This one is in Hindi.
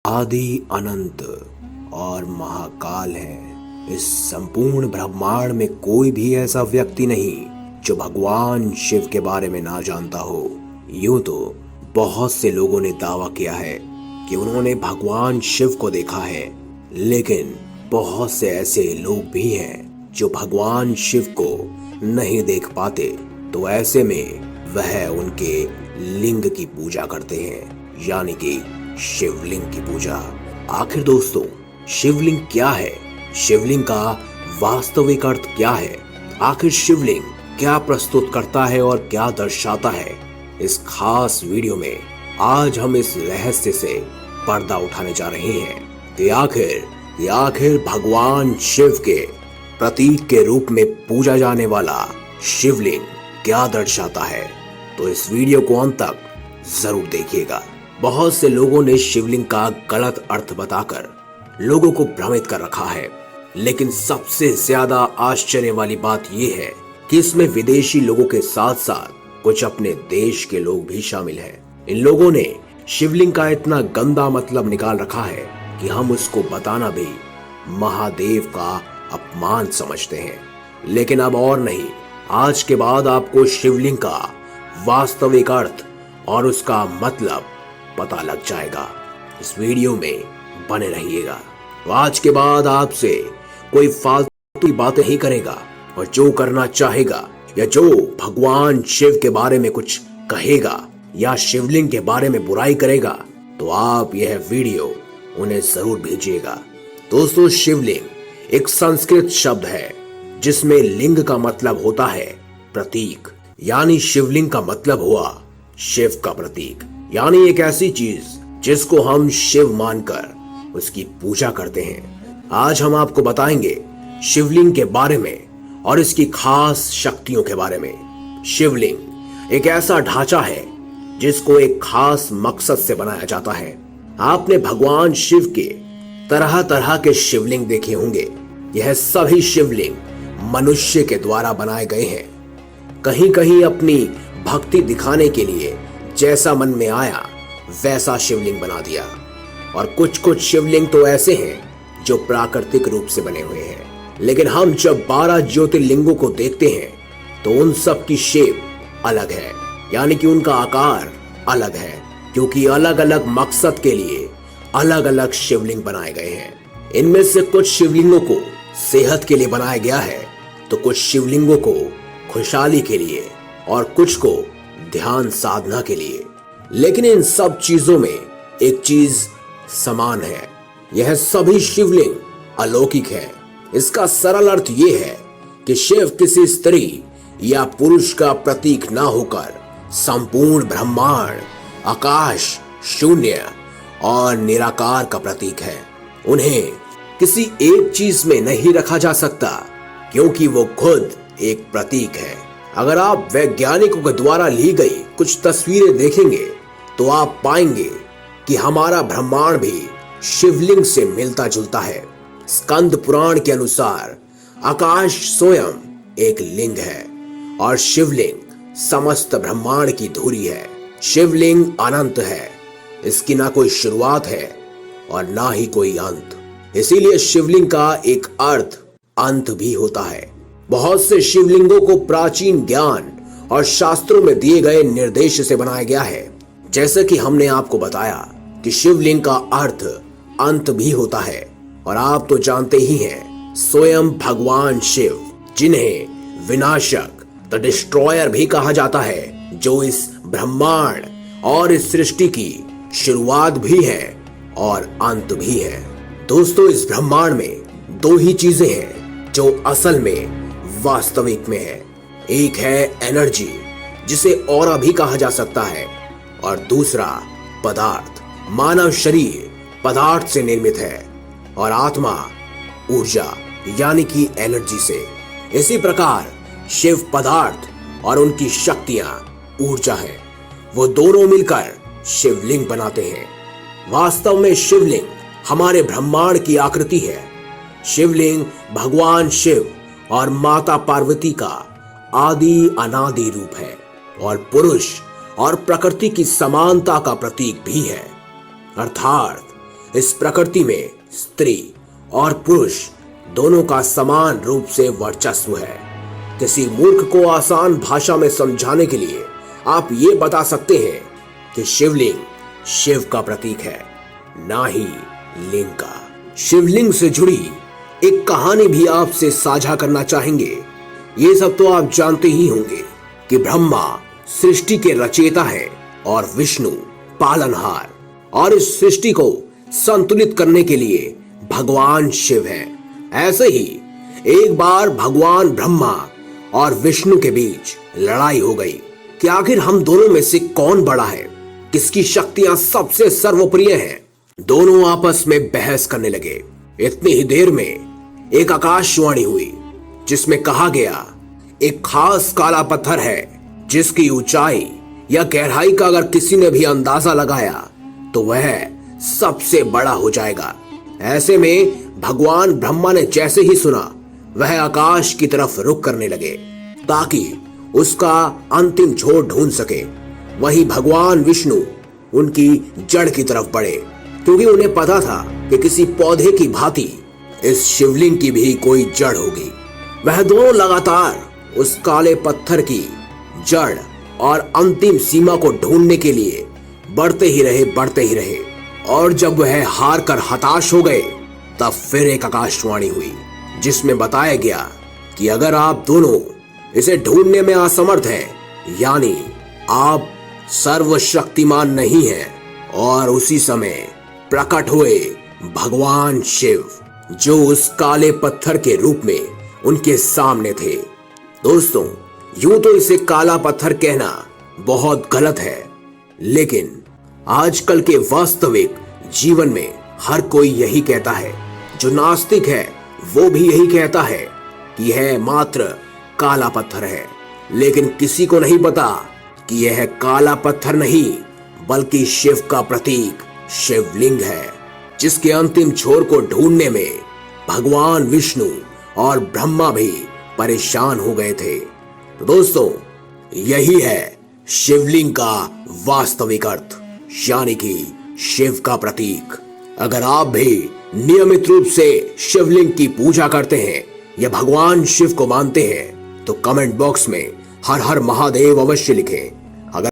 आदि अनंत और महाकाल है। इस संपूर्ण ब्रह्मांड में कोई भी ऐसा व्यक्ति नहीं जो भगवान शिव के बारे में ना जानता हो। यूं तो बहुत से लोगों ने दावा किया है कि उन्होंने भगवान शिव को देखा है, लेकिन बहुत से ऐसे लोग भी हैं जो भगवान शिव को नहीं देख पाते, तो ऐसे में वह उनके लिंग की पूजा करते हैं, यानी कि शिवलिंग की पूजा। आखिर दोस्तों, शिवलिंग क्या है? शिवलिंग का वास्तविक अर्थ क्या है? आखिर शिवलिंग क्या प्रस्तुत करता है और क्या दर्शाता है? इस खास वीडियो में आज हम इस रहस्य से पर्दा उठाने जा रहे हैं कि आखिर भगवान शिव के प्रतीक के रूप में पूजा जाने वाला शिवलिंग क्या दर्शाता है। तो इस वीडियो को अंत तक जरूर देखिएगा। बहुत से लोगों ने शिवलिंग का गलत अर्थ बताकर लोगों को भ्रमित कर रखा है, लेकिन सबसे ज्यादा आश्चर्य वाली बात यह है कि इसमें विदेशी लोगों के साथ साथ कुछ अपने देश के लोग भी शामिल हैं। इन लोगों ने शिवलिंग का इतना गंदा मतलब निकाल रखा है कि हम उसको बताना भी महादेव का अपमान समझते हैं। लेकिन अब और नहीं, आज के बाद आपको शिवलिंग का वास्तविक अर्थ और उसका मतलब पता लग जाएगा। इस वीडियो में बने रहिएगा। तो आज के बाद आपसे कोई फालतू की बातें ही करेगा, और जो करना चाहेगा या जो भगवान शिव के बारे में कुछ कहेगा या शिवलिंग के बारे में बुराई करेगा, तो आप यह वीडियो उन्हें जरूर भेजिएगा। दोस्तों, शिवलिंग एक संस्कृत शब्द है जिसमें लिंग का मतलब होता है प्रतीक, यानी शिवलिंग का मतलब हुआ शिव का प्रतीक, यानी एक ऐसी चीज जिसको हम शिव मानकर उसकी पूजा करते हैं। आज हम आपको बताएंगे शिवलिंग के बारे में और इसकी खास शक्तियों के बारे में। शिवलिंग एक ऐसा ढांचा है जिसको एक खास मकसद से बनाया जाता है। आपने भगवान शिव के तरह तरह के शिवलिंग देखे होंगे। यह सभी शिवलिंग मनुष्य के द्वारा बनाए गए हैं। कहीं कहीं अपनी भक्ति दिखाने के लिए जैसा मन में आया वैसा शिवलिंग बना दिया, और कुछ कुछ शिवलिंग तो ऐसे हैं जो प्राकृतिक रूप से बने हुए हैं। लेकिन हम जब 12 ज्योतिर्लिंगों को देखते हैं तो उन सब की शेप अलग है, यानी कि उनका आकार अलग है, क्योंकि अलग अलग मकसद के लिए अलग अलग शिवलिंग बनाए गए हैं। इनमें से कुछ शिवलिंगों को सेहत के लिए बनाया गया है, तो कुछ शिवलिंगों को खुशहाली के लिए और कुछ को ध्यान साधना के लिए। लेकिन इन सब चीजों में एक चीज समान है, यह सभी शिवलिंग अलौकिक है। इसका सरल अर्थ यह है कि शिव किसी स्त्री या पुरुष का प्रतीक ना होकर संपूर्ण ब्रह्मांड, आकाश, शून्य और निराकार का प्रतीक है। उन्हें किसी एक चीज में नहीं रखा जा सकता, क्योंकि वो खुद एक प्रतीक है। अगर आप वैज्ञानिकों के द्वारा ली गई कुछ तस्वीरें देखेंगे तो आप पाएंगे कि हमारा ब्रह्मांड भी शिवलिंग से मिलता जुलता है। स्कंद पुराण के अनुसार आकाश स्वयं एक लिंग है और शिवलिंग समस्त ब्रह्मांड की धुरी है। शिवलिंग अनंत है, इसकी ना कोई शुरुआत है और ना ही कोई अंत। इसीलिए शिवलिंग का एक अर्थ अंत भी होता है। बहुत से शिवलिंगों को प्राचीन ज्ञान और शास्त्रों में दिए गए निर्देश से बनाया गया है। जैसे कि हमने आपको बताया कि शिवलिंग का अर्थ अंत भी होता है, और आप तो जानते ही हैं स्वयं भगवान शिव, जिन्हें विनाशक द डिस्ट्रॉयर भी कहा जाता है, जो इस ब्रह्मांड और इस सृष्टि की शुरुआत भी है और अंत भी है। दोस्तों, इस ब्रह्मांड में दो ही चीजें हैं जो असल में वास्तविक में है। एक है एनर्जी, जिसे ऑरा भी कहा जा सकता है, और दूसरा पदार्थ। मानव शरीर पदार्थ से निर्मित है और आत्मा ऊर्जा यानी कि एनर्जी से। इसी प्रकार शिव पदार्थ और उनकी शक्तियां ऊर्जा है। वो दोनों मिलकर शिवलिंग बनाते हैं। वास्तव में शिवलिंग हमारे ब्रह्मांड की आकृति है। शिवलिंग भगवान शिव और माता पार्वती का आदि अनादि रूप है, और पुरुष और प्रकृति की समानता का प्रतीक भी है। अर्थात इस प्रकृति में स्त्री और पुरुष दोनों का समान रूप से वर्चस्व है। किसी मूर्ख को आसान भाषा में समझाने के लिए आप ये बता सकते हैं कि शिवलिंग शिव का प्रतीक है, ना ही लिंग का। शिवलिंग से जुड़ी एक कहानी भी आपसे साझा करना चाहेंगे। ये सब तो आप जानते ही होंगे कि ब्रह्मा सृष्टि के रचयिता है और विष्णु पालनहार, और इस सृष्टि को संतुलित करने के लिए भगवान शिव है। ऐसे ही एक बार भगवान ब्रह्मा और विष्णु के बीच लड़ाई हो गई कि आखिर हम दोनों में से कौन बड़ा है, किसकी शक्तियां सबसे सर्वप्रिय हैं। दोनों आपस में बहस करने लगे। इतनी ही देर में एक आकाशवाणी हुई जिसमें कहा गया, एक खास काला पत्थर है जिसकी ऊंचाई या गहराई का अगर किसी ने भी अंदाजा लगाया तो वह सबसे बड़ा हो जाएगा। ऐसे में भगवान ब्रह्मा ने जैसे ही सुना वह आकाश की तरफ रुख करने लगे ताकि उसका अंतिम छोर ढूंढ सके। वही भगवान विष्णु उनकी जड़ की तरफ बढ़े, क्योंकि उन्हें पता था कि किसी पौधे की भांति इस शिवलिंग की भी कोई जड़ होगी। वह दोनों लगातार उस काले पत्थर की जड़ और अंतिम सीमा को ढूंढने के लिए बढ़ते ही रहे, और जब वह हार कर हताश हो गए तब फिर एक आकाशवाणी हुई जिसमें बताया गया कि अगर आप दोनों इसे ढूंढने में असमर्थ हैं, यानी आप सर्वशक्तिमान नहीं हैं। और उसी समय प्रकट हुए भगवान शिव, जो उस काले पत्थर के रूप में उनके सामने थे। दोस्तों, यूं तो इसे काला पत्थर कहना बहुत गलत है, लेकिन आजकल के वास्तविक जीवन में हर कोई यही कहता है। जो नास्तिक है वो भी यही कहता है कि यह मात्र काला पत्थर है, लेकिन किसी को नहीं पता कि यह काला पत्थर नहीं बल्कि शिव का प्रतीक शिवलिंग है, जिसके अंतिम छोर को ढूंढने में भगवान विष्णु और ब्रह्मा भी परेशान हो गए थे। तो दोस्तों, यही है शिवलिंग का वास्तविक अर्थ, यानी कि शिव का प्रतीक। अगर आप भी नियमित रूप से शिवलिंग की पूजा करते हैं या भगवान शिव को मानते हैं तो कमेंट बॉक्स में हर हर महादेव अवश्य लिखें।